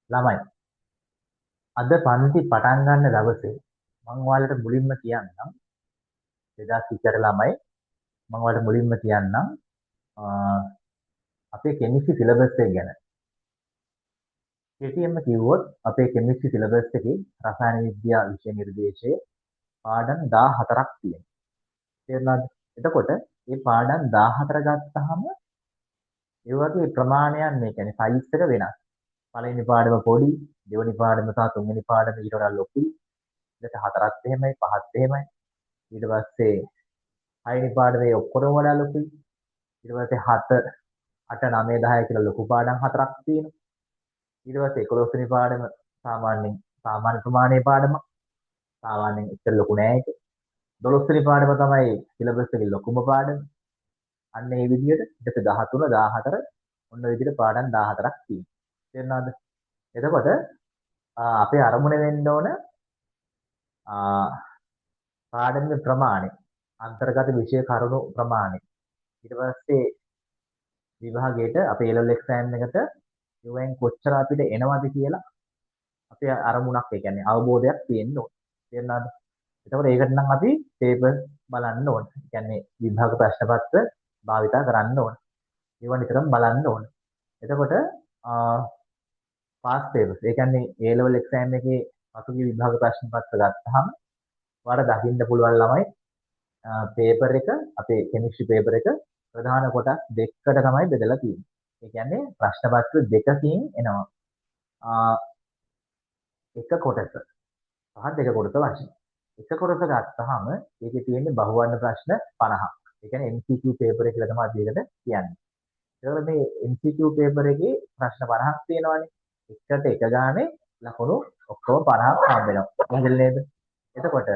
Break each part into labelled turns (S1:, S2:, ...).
S1: ළමයි අද පන්ති පටන් ගන්න දවසේ මම ඔයාලට මුලින්ම කියන්නම් 2020 ළමයි මම ඔයාලට මුලින්ම කියන්නම් අ, අපේ කෙමිස්ට්‍රි සිලබස් එක ගැන. කෙටියෙන්ම කිව්වොත් අපේ කෙමිස්ට්‍රි සිලබස් එකේ රසායන විද්‍යා විෂය නිර්දේශයේ පාඩම් 14ක් තියෙනවා. තේරුණාද? එතකොට මේ පාඩම් 14 ගත්තාම ඒ වගේ ප්‍රමාණයන් මේ කියන්නේ සයිස් එක වෙනස්. පළවෙනි පාඩම පොඩි, දෙවෙනි පාඩම සහ තුන්වෙනි පාඩම ඊට වඩා ලොකුයි. ඊට හතරත් එහෙමයි, පහත් එහෙමයි. ඊට පස්සේ හයවෙනි පාඩමේ ඔක්කොම වඩා ලොකුයි. ඊට පස්සේ 7, 8, 9, 10 කියලා ලොකු පාඩම් හතරක් තියෙනවා. ඊට පස්සේ 11 වෙනි පාඩම සාමාන්‍යයෙන් සාමාන්‍ය ප්‍රමාණයේ පාඩම. සාමාන්‍යයෙන් එච්චර ලොකු නෑ ඒක. 12 වෙනි පාඩම තමයි සිලබස් එකේ ලොකුම පාඩම. අන්න ඒ විදිහට ඊට 13, 14 ඔන්න ඔය විදිහට පාඩම් 14ක් තියෙනවා. තේරුණාද? එතකොට අපේ අරමුණ වෙන්න ඕන පාඩමේ ප්‍රමාණය, අන්තර්ගත විෂය කරුණු ප්‍රමාණය. ඊට පස්සේ විභාගයට අපේ A level exam එකට UN කොච්චර අපිට එනවද කියලා අපේ අරමුණක් ඒ කියන්නේ අවබෝධයක් තියෙන්න ඕන. තේරුණාද? එතකොට ඒකට නම් අපි පේපර්ස් බලන්න ඕන. ඒ කියන්නේ විභාග ප්‍රශ්න පත්‍ර භාවිතා කරන්න ඕන. ඒවා නිතරම බලන්න ඕන. එතකොට පාස් පේපර්ස් ඒ කියන්නේ A level exam එකේ පසුගිය විභාග ප්‍රශ්න පත්‍ර ගත්තාම ඔයාලට දකින්න පුළුවන් ළමයි පේපර් එක අපේ කෙමිස්ට්‍රි පේපර් එක ප්‍රධාන කොටස් දෙකකට තමයි බෙදලා තියෙන්නේ. ඒ කියන්නේ ප්‍රශ්න පත්‍ර දෙකකින් එනවා. එක කොටස සහ දෙක කොටස වශයෙන්. එක කොටස ගත්තාම ඒකේ තියෙන්නේ බහුවර්ණ ප්‍රශ්න 50ක්. ඒ කියන්නේ MCQ පේපර් එක කියලා තමයි අපි ඒකට කියන්නේ. ඒතකොට මේ MCQ පේපර් එකේ ප්‍රශ්න 50ක් තියෙනවානේ. එකට එක ගානේ ලකුණු ඔක්කොම 50ක් හම්බ වෙනවා. පැහැදිලි නේද? එතකොට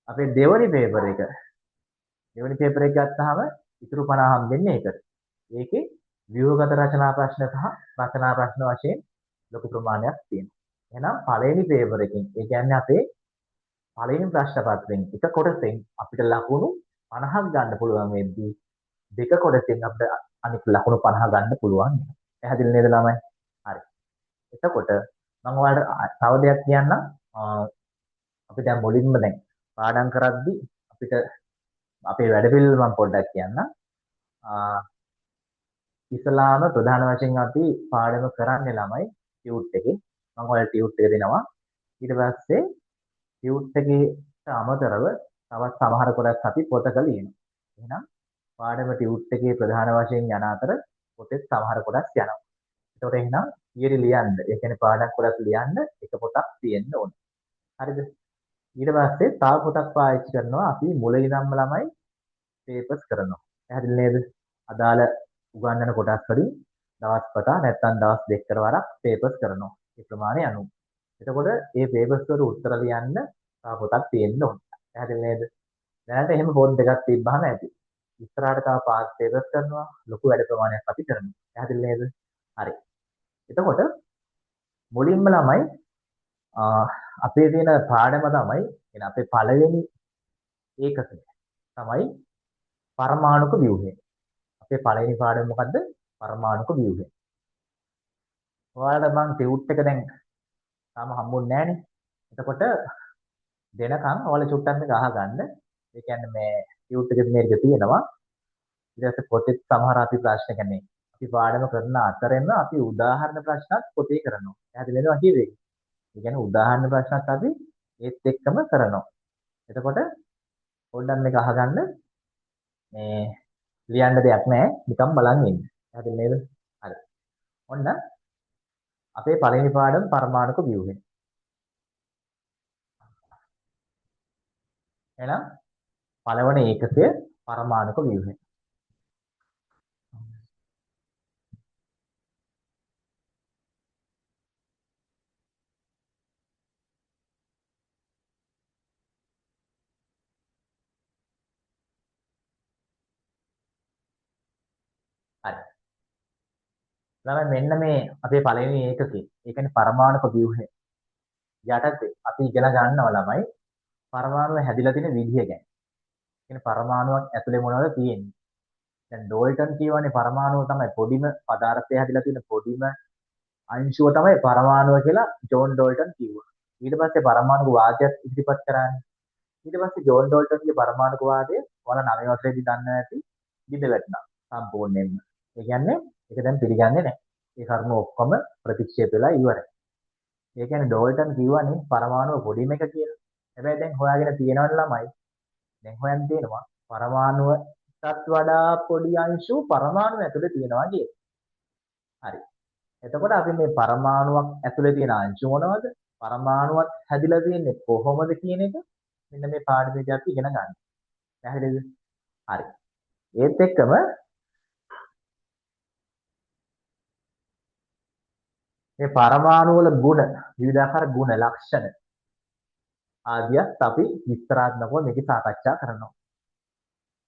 S1: අපේ දෙවනි පේපර් එක ගත්තාම ඉතුරු 50 හම්බෙන්නේ ඒකට. ඒකේ ව්‍යුහගත රචනා ප්‍රශ්න සහ රචනා ප්‍රශ්න වශයෙන් ලොකු ප්‍රමාණයක් තියෙනවා. එහෙනම් පළවෙනි පේපර් එකෙන් ඒ කියන්නේ අපේ පළවෙනි ප්‍රශ්න පත්‍රයෙන් එක කොටසෙන් අපිට ලකුණු 50ක් ගන්න පුළුවන් වෙද්දී දෙක කොටසෙන් අපිට අනිත් ලකුණු 50 ගන්න පුළුවන්. පැහැදිලි නේද ළමයි? හරි. එතකොට මම ඔයාලට තව දෙයක් කියන්නම්. අපි දැන් මුලින්ම දැන් පාඩම් කරද්දී අපිට අපේ වැඩ පිළිවෙල මම පොඩ්ඩක් කියන්නම්. ඉස්ලාම ප්‍රධාන වශයෙන් අපි පාඩම කරන්නේ ළමයි ටියුට් එකේ. මම ඔයාලට ටියුට් එක දෙනවා. ඊට පස්සේ ටියුට් එකේට අමතරව තවත් සමහර කොටස් අපි පොතක ලියනවා. එහෙනම් පාඩම ටියුට් එකේ ප්‍රධාන වශයෙන් යන අතර පොතේ සමහර කොටස් යනවා. ඒතකොට එහෙනම් ඊයේ ලියන්න, ඒ කියන්නේ පාඩම් කොටස් ලියන්න එක පොතක් තියෙන්න ඕනේ. හරිද? ඊට පස්සේ තව පොතක් පාවිච්චි කරනවා අපි මුල ඉඳන්ම ළමයි පේපර්ස් කරනවා. පැහැදිලි නේද? අදාළ උගන්වන කොටස් වලින් දවස් පතා නැත්නම් දවස් දෙකකට වරක් පේපර්ස් කරනවා. ඒ ප්‍රමාණය අනුව. එතකොට මේ පේපර්ස් වල උත්තර ලියන්න තව පොතක් තියෙන්න ඕනේ. පැහැදිලි නේද? දැනට එහෙම පොත් දෙකක් තිබ්බහම ඇති. ඉස්සරහට තව පාස් පේපර්ස් කරනවා. ලොකු වැඩ ප්‍රමාණයක් අපි කරනවා. පැහැදිලි නේද? හරි. එතකොට මුලින්ම ළමයි අපේ තියෙන පාඩම තමයි එන අපේ පළවෙනි ඒකකය තමයි පරමාණුක ව්‍යුහය. අපේ පළවෙනි පාඩම මොකද්ද? පරමාණුක ව්‍යුහය. ඔයාලට මම ටියුට් එක දැන් තාම හම්බුන්නේ නැහනේ. එතකොට දෙනකන් ඔයාලා චුට්ටක් මේක අහගන්න. ඒ කියන්නේ මේ ටියුට් එකේ මේක තියෙනවා. ඊට පස්සේ පොතේ සමහර අපි ප්‍රශ්න කියන්නේ අපි පාඩම කරන අතරෙම අපි උදාහරණ ප්‍රශ්නත් පොතේ කරනවා. පැහැදිලි නේද මම කිව්වේ? ඒ කියන්නේ උදාහරණ ප්‍රශ්නත් අපි ඒත් එක්කම කරනවා. එතකොට පොඩ්ඩක් මේක අහගන්න. මේ ලියන්න දෙයක් නැහැ. නිකන් බලන් ඉන්න. පැහැදිලි නේද? හරි. ඔන්න අපේ පළවෙනි පාඩම පරමාණුක ව්‍යුහය. එහෙනම් පළවෙනි ඒකකය පරමාණුක ව්‍යුහය. හරි. ළමයි මෙන්න මේ අපේ පළවෙනි ඒකකේ. ඒ කියන්නේ පරමාණුක ව්‍යුහය. යටතේ අපි ඉගෙන ගන්නවා ළමයි පරමාණු හැදිලා තියෙන විදිය ගැන. කියන්නේ පරමාණුවක් ඇතුලේ මොනවද තියෙන්නේ? දැන් ඩෝල්ටන් කියවනේ පරමාණුව තමයි පොඩිම පදාර්ථය හැදිලා තියෙන පොඩිම අංශුව තමයි පරමාණුව කියලා ජෝන් ඩෝල්ටන් කිව්වා. ඊට පස්සේ පරමාණු වාදයක් ඉදිරිපත් කරානේ. ඊට පස්සේ ජෝන් ඩෝල්ටන්ගේ පරමාණු වාදය ඔයාලා 9 වසරේදී දන්න ඇති බිඳ වැටුණා සම්පූර්ණයෙන්ම. ඒ කියන්නේ ඒක දැන් පිළිගන්නේ නැහැ. ඒ කරුණු ඔක්කොම ප්‍රතික්ෂේප වෙලා ඉවරයි. ඒ කියන්නේ ඩෝල්ටන් කිව්වනේ පරමාණුව පොඩිම එක කියලා. හැබැයි දැන් හොයාගෙන තියෙනවනේ ළමයි. දැන් හොයන් තියෙනවා පරමාණුවටත් වඩා පොඩි අංශු පරමාණු ඇතුලේ තියෙනවා කියලා. හරි. එතකොට අපි මේ පරමාණුවක් ඇතුලේ තියෙන අංශු මොනවද? පරමාණුවත් හැදිලා තියෙන්නේ කොහොමද කියන එක මෙන්න මේ පාඩමේදී අපි ඉගෙන ගන්න. පැහැදිලිද? හරි. ඒත් එක්කම මේ පරමාණු වල ගුණ විවිධාකාර ගුණ ලක්ෂණ ආදියත් අපි විස්තරාත්මකව මේක සාකච්ඡා කරනවා.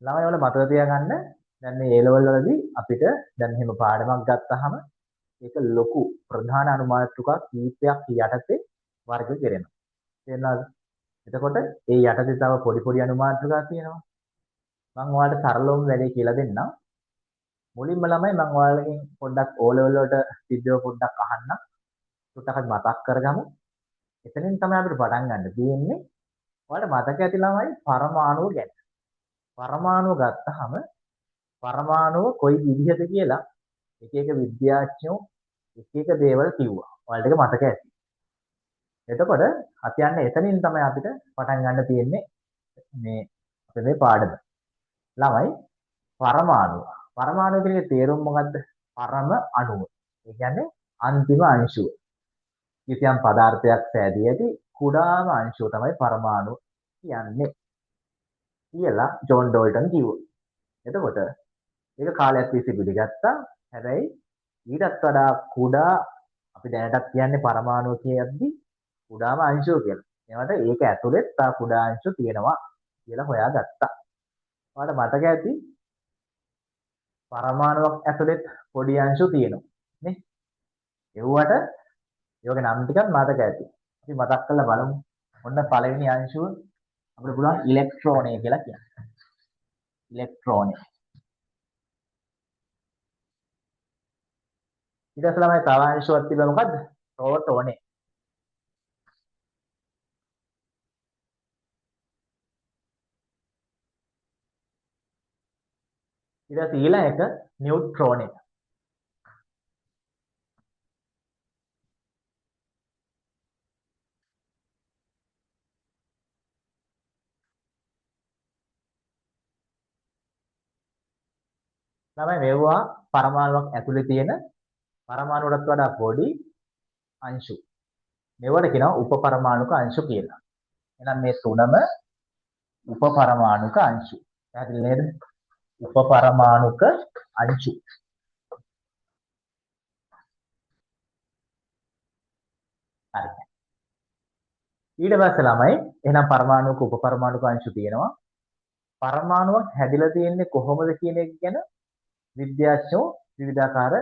S1: ළමයි වල මතක තියාගන්න දැන් මේ A level වලදී අපිට දැන් මෙහෙම පාඩමක් ගත්තාම ඒක ලොකු ප්‍රධාන අනුමාත්‍රිකා කීපයක් යටතේ වර්ග කරනවා. තේරෙනවද? එතකොට ඒ යටතේ තව පොඩි පොඩි අනුමාත්‍රිකා තියෙනවා. මම ඔයාලට සරලවම වැඩේ කියලා දෙන්නම්. මුලින්ම ළමයි මම ඔයාලගෙන් පොඩ්ඩක් O level වලට සිද්ධව පොඩ්ඩක් අහන්නම්. ටිකක් මතක් කරගමු. එතනින් තමයි අපිට පටන් ගන්න තියෙන්නේ. ඔයාලට මතක ඇති ළමයි පරමාණුව ගැන. පරමාණුව ගත්තාම පරමාණුව කොයි විදිහද කියලා එක එක විද්‍යාඥයෝ එක එක දේවල් කිව්වා. ඔයාලට ඒක මතක ඇති. එතකොට අපි යන්නේ එතනින් තමයි අපිට පටන් ගන්න තියෙන්නේ මේ අපේ මේ පාඩම. ළමයි පරමාණුව. පරමාණුව කියන්නේ තේරුම මොකද්ද? පරම අණුව. ඒ කියන්නේ අන්තිම අංශුව. කිසියම් පදාර්ථයක් සෑදී ඇති කුඩාම අංශුව තමයි පරමාණු කියන්නේ. කියලා ජෝන් ඩෝල්ටන් කිව්වා. එතකොට ඒක කාලයක් තිස්සේ පිළිගත්තා. හැබැයි ඊටත් වඩා කුඩා අපි දැනටත් කියන්නේ පරමාණු කියද්දි කුඩාම අංශුව කියලා. ඒවට ඒක ඇතුළෙත් තා කුඩා අංශු තියෙනවා කියලා හොයාගත්තා. ඔයාලට මතක ඇති පරමාණුවක් ඇතුළෙත් පොඩි අංශු තියෙනවා. නේ? ඒවට ඒවගේ නම් ටිකක් මතක ඇති. අපි මතක් කරලා බලමු. ඔන්න පළවෙනි අංශුව අපිට පුළුවන් ඉලෙක්ට්‍රෝනය කියලා කියන්න. ඉලෙක්ට්‍රෝනය. ඊට පස්සේ ළමයි තව අංශුවක් තිබ්බා මොකද්ද? ප්‍රෝටෝනේ. ඊට පස්සේ ඊළඟ එක නියුට්‍රෝනේ. ළමයි මෙවුවා පරමාණුවක් ඇතුලේ තියෙන පරමාණුවටත් වඩා පොඩි අංශු. මේවට කියනවා උපපරමාණුක අංශු කියලා. එහෙනම් මේ තුනම උපපරමාණුක අංශු. පැහැදිලි නේද? උපපරමාණුක අංශු. හරි. ඊට පස්සේ ළමයි එහෙනම් පරමාණුක උපපරමාණුක අංශු තියෙනවා. පරමාණුවක් හැදිලා තියෙන්නේ කොහොමද කියන එක ගැන විද්‍යාඥයෝ විවිධාකාර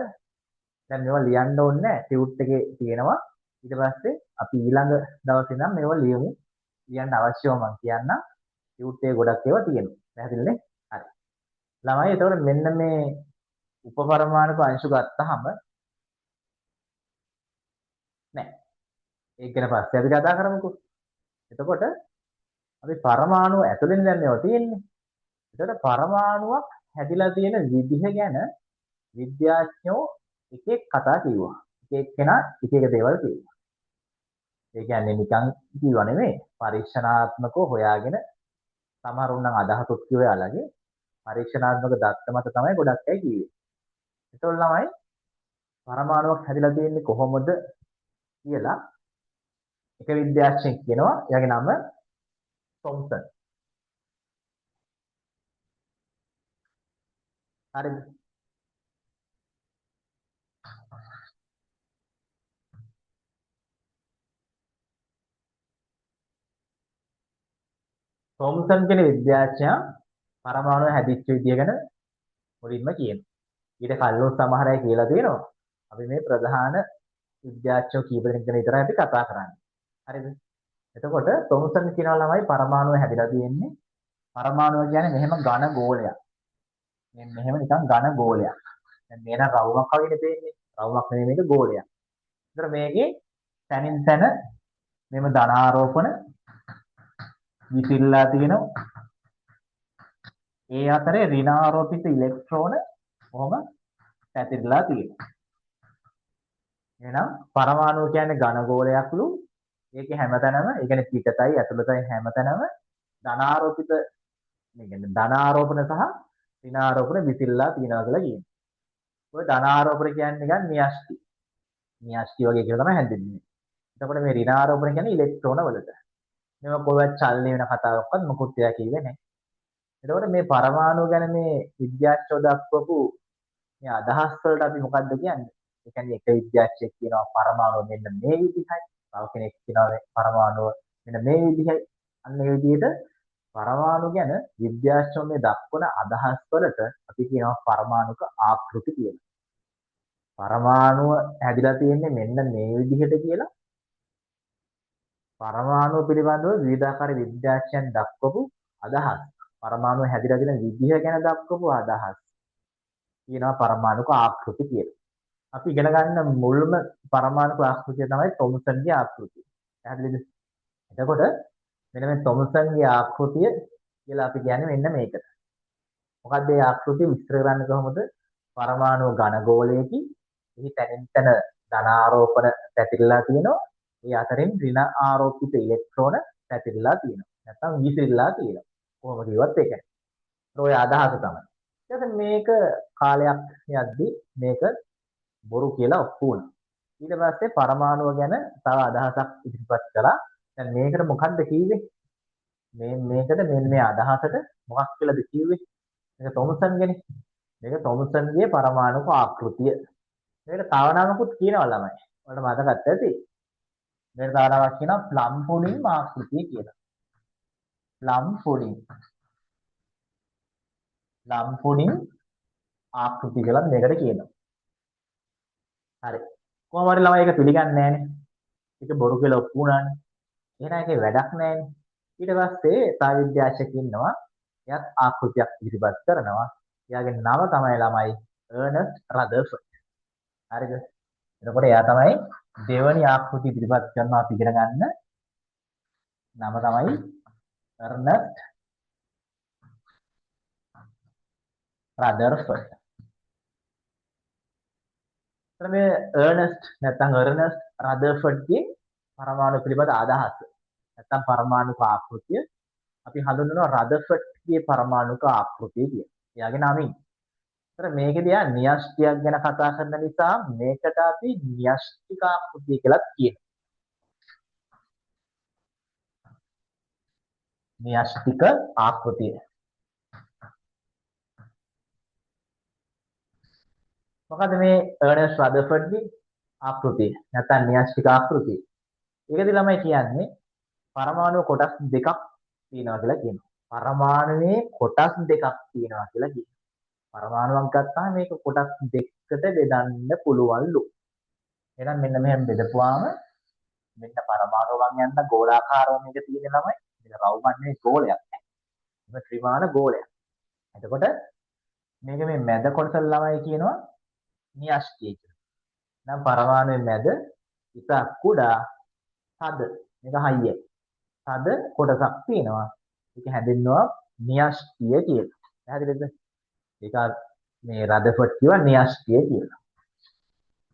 S1: දැන් මේවා ලියන්න ඕනේ නැහැ. ටියුට් එකේ තියෙනවා. ඊට පස්සේ අපි ඊළඟ දවසේ නම් මේවා ලියමු. ලියන්න අවශ්‍යව මම කියන්නම්. ටියුට් එකේ ගොඩක් ඒවා තියෙනවා. පැහැදිලිනේ? හරි. ළමයි එතකොට මෙන්න මේ උපපරමාණුක අංශු ගත්තාම නෑ. ඒක ගැන පස්සේ අපි කතා කරමුකෝ. එතකොට අපි පරමාණු ඇතුළෙන් දැන් මේවා තියෙන්නේ. එතකොට පරමාණුවක් හැදිලා තියෙන විදිහ ගැන විද්‍යාඥයෝ එක එක කතා කිව්වා. එක එක්කෙනා එක එක දේවල් කිව්වා. ඒ කියන්නේ නිකන් කිව්වා නෙමෙයි. පරීක්ෂණාත්මකව හොයාගෙන සමහරුන් නම් අදහසක් කිව්වේ අලගේ පරීක්ෂණාත්මක දත්ත මත තමයි ගොඩක් අය කිව්වේ. ඒතකොට ළමයි පරමාණුවක් හැදිලා තියෙන්නේ කොහොමද කියලා එක විද්‍යාඥයෙක් කියනවා. එයාගේ නම තොම්සන්. හරිද? තොම්සන් කියන විද්‍යාඥයා පරමාණු හැදිච්ච විදිය ගැන මුලින්ම කියනවා. ඊට කලින් සමහර අය කියලා තියෙනවා. අපි මේ ප්‍රධාන විද්‍යාඥයෝ කීප දෙනෙක් ගැන විතරයි අපි කතා කරන්නේ. හරිද? එතකොට තොම්සන් කියනවා ළමයි පරමාණුව හැදිලා තියෙන්නේ. පරමාණුව කියන්නේ මෙහෙම ඝන ගෝලයක්. මෙහෙම නිකන් ඝන ගෝලයක්. දැන් මේන රවුමක් වගේනේ පේන්නේ. රවුමක් නෙමෙයි මේක ගෝලයක්. ඒතර මේකේ තනින් තන මෙම ධනාරෝපණ විසිරලා තියෙනවා. ඒ අතරේ ඍණාරෝපිත ඉලෙක්ට්‍රෝන කොහොම පැතිරලා තියෙනවා. එහෙනම් පරමාණු කියන්නේ ඝන ගෝලයක්ලු. ඒකේ හැමතැනම, ඒ කියන්නේ පිටතයි ඇතුළතයි හැමතැනම ධනාරෝපිත, මේ කියන්නේ ධනාරෝපණ සහ ඍණාරෝපණ විසිරලා තියෙනවා කියලා කියනවා. ඔය ධනාරෝපණ කියන්නේ නිකන් න්‍යෂ්ටි. න්‍යෂ්ටි වගේ කියලා තමයි හැඳින්වෙන්නේ. එතකොට මේ ඍණාරෝපණ කියන්නේ ඉලෙක්ට්‍රෝන වලට. මේවා කොහොමද චලනය වෙන කතාවක්වත් මොකුත් එයා කිව්වේ නැහැ. එතකොට මේ පරමාණු ගැන මේ විද්‍යාඥයෝ දක්වපු මේ අදහස් වලට අපි මොකද්ද කියන්නේ? ඒ කියන්නේ එක විද්‍යාඥයෙක් කියනවා පරමාණු මෙන්න මේ විදිහයි. තව කෙනෙක් කියනවා මේ පරමාණු මෙන්න මේ විදිහයි. අන්න ඒ විදිහට පරමාණු ගැන විද්‍යාඥයෝ මේ දක්වන අදහස් වලට අපි කියනවා පරමාණුක ආකෘති කියලා. පරමාණුව හැදිලා තියෙන්නේ මෙන්න මේ විදිහට කියලා පරමාණු පිළිබඳව විවිධාකාර විද්‍යාඥයන් දක්වපු අදහස්. පරමාණු හැදිලා තියෙන විදිහ ගැන දක්වපු අදහස් කියනවා පරමාණුක ආකෘති කියලා. අපි ඉගෙන ගන්න මුල්ම පරමාණුක ආකෘතිය තමයි තොම්සන්ගේ ආකෘතිය. පැහැදිලිද? එතකොට මෙන්න මේ තොම්සන්ගේ ආකෘතිය කියලා අපි කියන්නේ මෙන්න මේකට. මොකක්ද මේ ආකෘතිය විස්තර කරන්නේ කොහොමද? පරමාණු ඝන ගෝලයකින් එහි තැනින් තැන ධනාරෝපණ පැතිරලා තියෙනවා. ඒ අතරින් ඍණ ආරෝපිත ඉලෙක්ට්‍රෝන පැතිරලා තියෙනවා. නැත්නම් විසිරලා තියෙනවා. කොහොම කිව්වත් ඒකයි. ඔය අදහස තමයි. ඊට මේක කාලයක් යද්දි මේක බොරු කියලා ඔප්පු වුණා. ඊට පස්සේ පරමාණුව ගැන තව අදහසක් ඉදිරිපත් කළා. දැන් මේකට මොකක්ද කිව්වේ? මේකට මේ අදහසට මොකක් කියලාද කිව්වේ? මේක තොම්සන්ගේනේ. මේක තොම්සන්ගේ පරමාණුක ආකෘතිය. මේකට තව නමකුත් කියනවා ළමයි. ඔයාලට මතකත් ඇති. මේකට තව නමක් කියනවා ප්ලම් පුඩින් ආකෘතිය කියලා. ප්ලම් පුඩින් ආකෘතිය කියලා මේකට කියනවා. හරි. කොහොම හරි ළමයි ඒක පිළිගන්නේ නැහනේ. ඒක බොරු කියලා ඔප්පු වුණානේ. එහෙනම් ඒකේ වැඩක් නැහනේ. ඊට පස්සේ තව විද්‍යාඥයෙක් ඉන්නවා. එයාත් ආකෘතියක් ඉදිරිපත් කරනවා. එයාගේ නම තමයි ළමයි අර්නස්ට් රදර්ෆර්ඩ්. හරිද? එතකොට එයා තමයි දෙවනි ආකෘතිය ඉදිරිපත් කරනවා අපි ඉගෙන ගන්න. නම තමයි අර්නස්ට් රදර්ෆර්ඩ්. මේ අර්නස්ට් නැත්නම් අර්නස්ට් රදර්ෆර්ඩ්ගේ පරමාණු පිළිබඳ අදහස නැත්නම් පරමාණුක ආකෘතිය අපි හඳුන්වනවා රදර්ෆර්ඩ්ගේ පරමාණුක ආකෘතිය කියලා. එයාගේ නමින්. ඒතර මේකේදී ආ න්‍යෂ්ටියක් ගැන කතා කරන නිසා මේකට අපි න්‍යෂ්ටික ආකෘතිය කියලා කියනවා. න්‍යෂ්ටික ආකෘතිය. මොකද මේ අර්නස්ට් රදර්ෆර්ඩ්ගේ ආකෘතිය නැත්නම් න්‍යෂ්ටික ආකෘතිය. ඒකදී ළමයි කියන්නේ පරමාණු කොටස් දෙකක් තියෙනවා කියලා කියනවා. පරමාණුවේ කොටස් දෙකක් තියෙනවා කියලා කියනවා. පරමාණුවක් ගත්තාම මේක කොටස් දෙකකට බෙදන්න පුළුවන්ලු. එහෙනම් මෙන්න මෙහෙම බෙදපුවාම මෙන්න පරමාණුවන් යන ගෝලාකාරව මේක තියෙන ළමයි. මේක රවුමන්නේ ගෝලයක් නෑ. මේක ත්‍රිමාන ගෝලයක්. එතකොට මේක මේ මැද කොටස ළමයි කියනවා න්‍යෂ්ටිය කියලා. නම් පරමාණුවේ මැද ඉත කුඩා තද මේක හයිය. තද කොටසක් තියෙනවා. ඒක හැදෙන්නවා න්‍යෂ්ටිය කියලා. පැහැදිලිද? ඒක මේ රදර්ෆර්ඩ් කියවා න්‍යෂ්ටිය කියලා.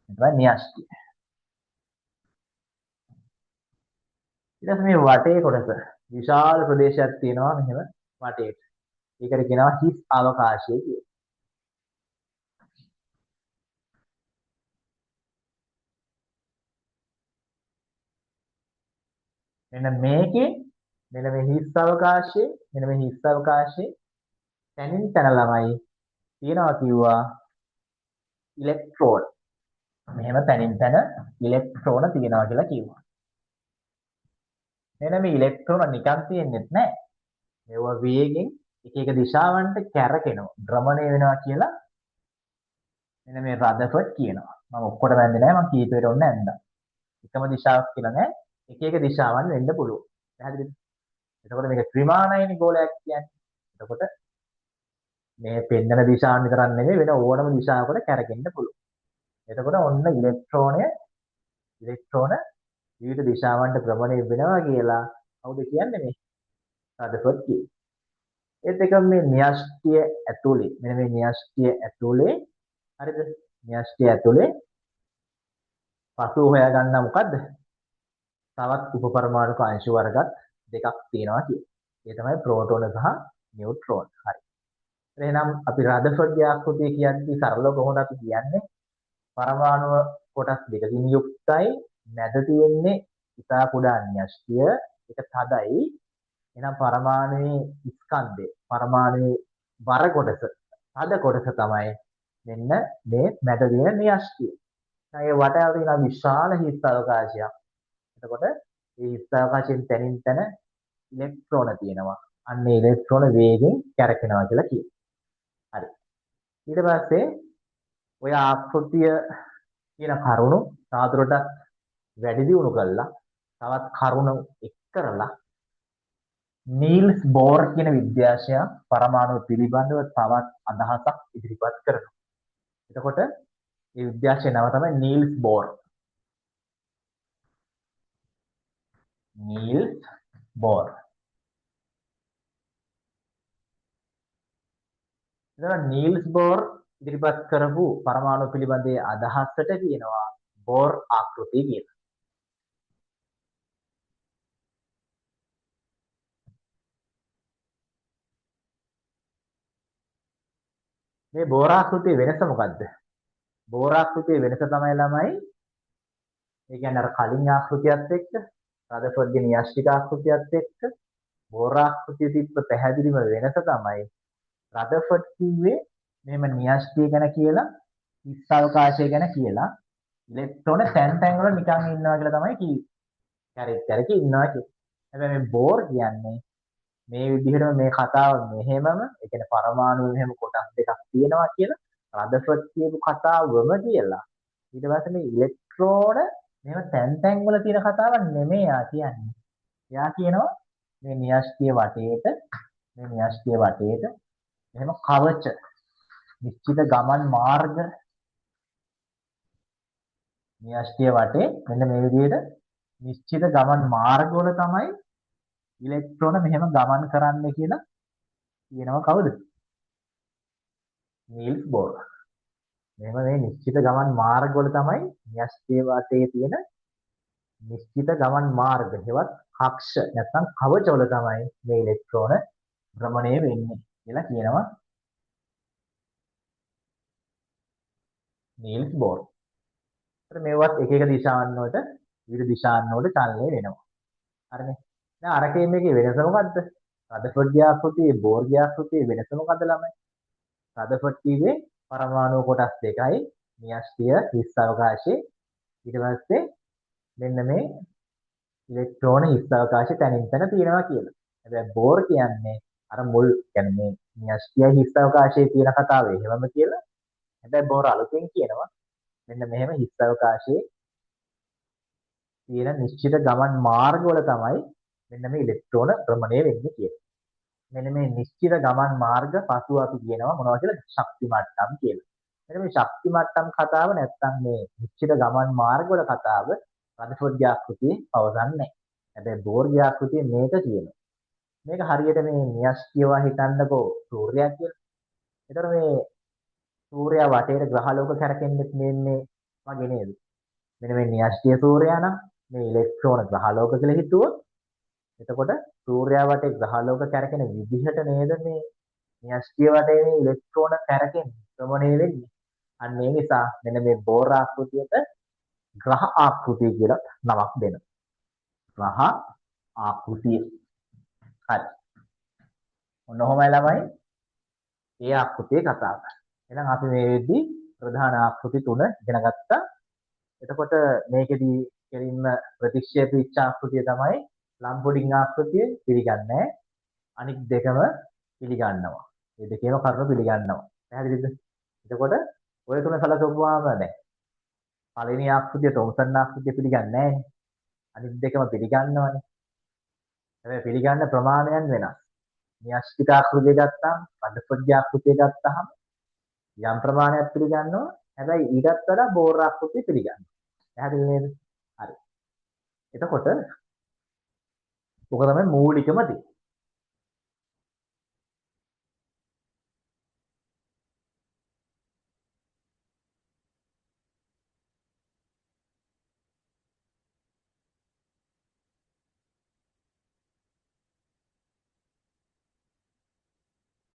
S1: ඒ තමයි න්‍යෂ්ටිය. ඊට පස්සේ මේ වටේ කොටස විශාල ප්‍රදේශයක් තියෙනවා මෙහෙම වටේට. ඒකට කියනවා හිස් අවකාශය කියලා. මෙන්න මේකේ මෙන්න මේ හිස් අවකාශයේ තනින් තන ළමයි තියනවා කිව්වා ඉලෙක්ට්‍රෝන. මෙහෙම තනින් තන ඉලෙක්ට්‍රෝන තියනවා කියලා කිව්වා. මෙන්න මේ ඉලෙක්ට්‍රෝන නිකන් තියෙන්නේ නැහැ. මේවා වේගෙන් එක එක දිශාවන්ට කැරකෙනවා, භ්‍රමණය වෙනවා කියලා මෙන්න මේ රදර්ෆර්ඩ් කියනවා. මම ඔක්කොට වැන්දේ නැහැ, මම කීපයට ඔන්න ඇන්දා. එකම දිශාවක් කියලා නැහැ. එක එක දිශාවන් වෙන්න පුළුවන්. පැහැදිලිද? එතකොට මේක ත්‍රිමානයිනි ගෝලයක් කියන්නේ. එතකොට මේ පෙන්නන දිශාවන් විතරක් නෙමෙයි වෙන ඕනම දිශාවකට කැරකෙන්න පුළුවන්. එතකොට ඔන්න ඉලෙක්ට්‍රෝනය ඉලෙක්ට්‍රෝන විවිධ දිශාවන්ට භ්‍රමණය වෙනවා කියලා කවුද කියන්නේ මේ රදර්ෆර්ඩ් කිව්වේ. ඒත් එක මේ න්‍යෂ්ටිය ඇතුලේ මෙන්න මේ න්‍යෂ්ටිය ඇතුලේ හරිද? න්‍යෂ්ටිය ඇතුලේ පසු හොයාගන්න මොකද්ද? තවත් උපපරමාණුක අංශු වර්ගත් දෙකක් තියෙනවා කියන්නේ. ඒ තමයි ප්‍රෝටෝන සහ නියුට්‍රෝන. හරි. එහෙනම් අපි රදර්ෆර්ඩ්ගේ ආකෘතිය කියද්දී සරලව කොහොමද අපි කියන්නේ? පරමාණු කොටස් දෙකකින් යුක්තයි. මැද තියෙන්නේ ඉතා කුඩා න්‍යෂ්ටිය. ඒක තදයි. එහෙනම් පරමාණුවේ ස්කන්ධය, පරමාණුවේ බර කොටස, තද කොටස තමයි මෙන්න මේ මැද තියෙන න්‍යෂ්ටිය. දැන් ඒ වටේ තියෙන විශාල හිස් අවකාශයක්. එතකොට මේ හිස් අවකාශයෙන් තනින් තන ඉලෙක්ට්‍රෝන තියෙනවා. අන්න ඒ ඉලෙක්ට්‍රෝන වේගෙන් කැරකෙනවා කියලා කියනවා. හරි. ඊට පස්සේ ඔය ආකෘතිය කියන කරුණු සාදුරට වැඩි දියුණු කළා. තවත් කරුණු එක් කරලා නීල්ස් බෝර් කියන විද්‍යාඥයා පරමාණු පිළිබඳව තවත් අදහසක් ඉදිරිපත් කරනවා. එතකොට මේ විද්‍යාඥයා නම තමයි නීල්ස් බෝර්. Niels bore. එතකොට නීල්ස් බෝර් ඉදිරිපත් කරපු පරමාණු පිළිබඳේ අදහසට කියනවා බෝර් ආකෘතිය කියලා. මේ බෝර් ආකෘතියේ වෙනස මොකද්ද? බෝර් ආකෘතියේ වෙනස තමයි ළමයි ඒ කියන්නේ අර කලින් ආකෘතියත් එක්ක රදර්ෆර්ඩ්ගේ න්‍යෂ්ටික ආකෘතියත් එක්ක බෝර් ආකෘතියේ තිබ්බ පැහැදිලිම වෙනස තමයි රදර්ෆර්ඩ් කිව්වේ මෙහෙම න්‍යෂ්ටිය ගැන කියලා හිස් අවකාශය ගැන කියලා ඉලෙක්ට්‍රෝන තැන් වල නිකන් ඉන්නවා කියලා තමයි කිව්වේ. කැරක් ඉන්නවා කියන්නේ. හැබැයි මේ බෝර් කියන්නේ මේ විදිහටම මේ කතාව මෙහෙමම ඒ කියන්නේ පරමාණු මෙහෙම කොටස් දෙකක් තියෙනවා කියලා රදර්ෆර්ඩ් කියපු කතාවම කියලා. ඊට පස්සේ මේ ඉලෙක්ට්‍රෝන මෙහෙම තැන් වල තියෙන කතාවක් නෙමෙයි යා කියන්නේ. එයා කියනවා මේ න්‍යෂ්ටිය වටේට මෙහෙම කවච නිශ්චිත ගමන් මාර්ග න්‍යෂ්ටිය වටේ මෙන්න මේ විදිහට නිශ්චිත ගමන් මාර්ග වල තමයි ඉලෙක්ට්‍රෝන මෙහෙම ගමන් කරන්නේ කියලා කියනවා කවුද? Niels bore. මෙහෙම මේ නිශ්චිත ගමන් මාර්ග වල තමයි න්‍යෂ්ටිය වටේ තියෙන නිශ්චිත ගමන් මාර්ග හෙවත් කක්ෂ නැත්නම් කවච වල තමයි මේ ඉලෙක්ට්‍රෝන භ්‍රමණය වෙන්නේ කියලා කියනවා නීල්ස් බෝර්. ඒත් මේවත් එක එක දිශාවන් වලට විවිධ දිශාවන් වලට චලනය වෙනවා. හරිනේ. දැන් අරකේ මේකේ වෙනස මොකද්ද? රදර්ෆර්ඩ්ගේ ආකෘතියේ බෝර්ගේ ආකෘතියේ වෙනස මොකද්ද ළමයි? රදර්ෆර්ඩ් කිව්වේ පරමාණු කොටස් දෙකයි න්‍යෂ්ටිය හිස් අවකාශයේ ඊට පස්සේ මෙන්න මේ ඉලෙක්ට්‍රෝන හිස් අවකාශය තනින් තන තියෙනවා කියලා. හැබැයි බෝර් කියන්නේ අර මුල් කියන්නේ මේ න්‍යෂ්ටිය හිස් අවකාශයේ තියෙන කතාව එහෙමම කියලා. හැබැයි බෝර් අලුතෙන් කියනවා මෙන්න මෙහෙම හිස් අවකාශයේ තියෙන නිශ්චිත ගමන් මාර්ග වල තමයි මෙන්න මේ ඉලෙක්ට්‍රෝන භ්‍රමණය වෙන්නේ කියලා. මෙන්න මේ නිශ්චිත ගමන් මාර්ග පසුව අපි කියනවා මොනවා කියලා ශක්ති මට්ටම් කියලා. මෙන්න මේ ශක්ති මට්ටම් කතාව නැත්තම් මේ නිශ්චිත ගමන් මාර්ග වල කතාව රදර්ෆර්ඩ්ගේ ආකෘතියේ පවසන්නේ නැහැ. හැබැයි බෝර්ගේ ආකෘතියේ මේක කියනවා. මේක හරියට මේ න්‍යෂ්ටියව හිතන්නකෝ සූර්යයා කියලා. ඒතර මේ සූර්යයා වටේට ග්‍රහලෝක කැරකෙන්නේ මේ වගේ නේද? මෙන්න මේ න්‍යෂ්ටිය සූර්යයා නම් මේ ඉලෙක්ට්‍රෝන ග්‍රහලෝක කියලා හිතුවොත් එතකොට සූර්යයා වටේ ග්‍රහලෝක කැරකෙන විදිහට නේද මේ න්‍යෂ්ටිය වටේ මේ ඉලෙක්ට්‍රෝන කැරකෙන්නේ භ්‍රමණය වෙන්නේ. අන්න ඒ නිසා මෙන්න මේ බෝර් ආකෘතියට ග්‍රහ ආකෘතිය කියලා නමක් දෙනවා. ග්‍රහ ආකෘතිය. හරි. ඔන්න ඔහොමයි ළමයි. ඒ ආකෘතියේ කතාව. එහෙනම් අපි මේ වෙද්දී ප්‍රධාන ආකෘති තුන ඉගෙන ගත්තා. එතකොට මේකෙදී කෙලින්ම ප්‍රතික්ෂේප වෙච්ච ආකෘතිය තමයි ලම්පොඩින් ආකෘතිය පිළිගන්නේ. අනිත් දෙකම පිළිගන්නවා. මේ දෙකේම කරුණු පිළිගන්නවා. පැහැදිලිද? එතකොට ඔය තුන සලකපුවාම දැන් පළවෙනි ආකෘතිය තොම්සන් ආකෘතිය පිළිගන්නේ නැහැ. අනිත් දෙකම පිළිගන්නවනේ. හැබැයි පිළිගන්න ප්‍රමාණයන් වෙනස්. න්‍යෂ්ටික ආකෘතිය ගත්තාම, රදර්ෆර්ඩ්ගේ ආකෘතිය ගත්තාම යම් ප්‍රමාණයක් පිළිගන්නවා. හැබැයි ඊටත් වඩා බෝර් ආකෘතිය පිළිගන්නවා. පැහැදිලි නේද? එතකොට ඔක තමයි මූලිකම දේ.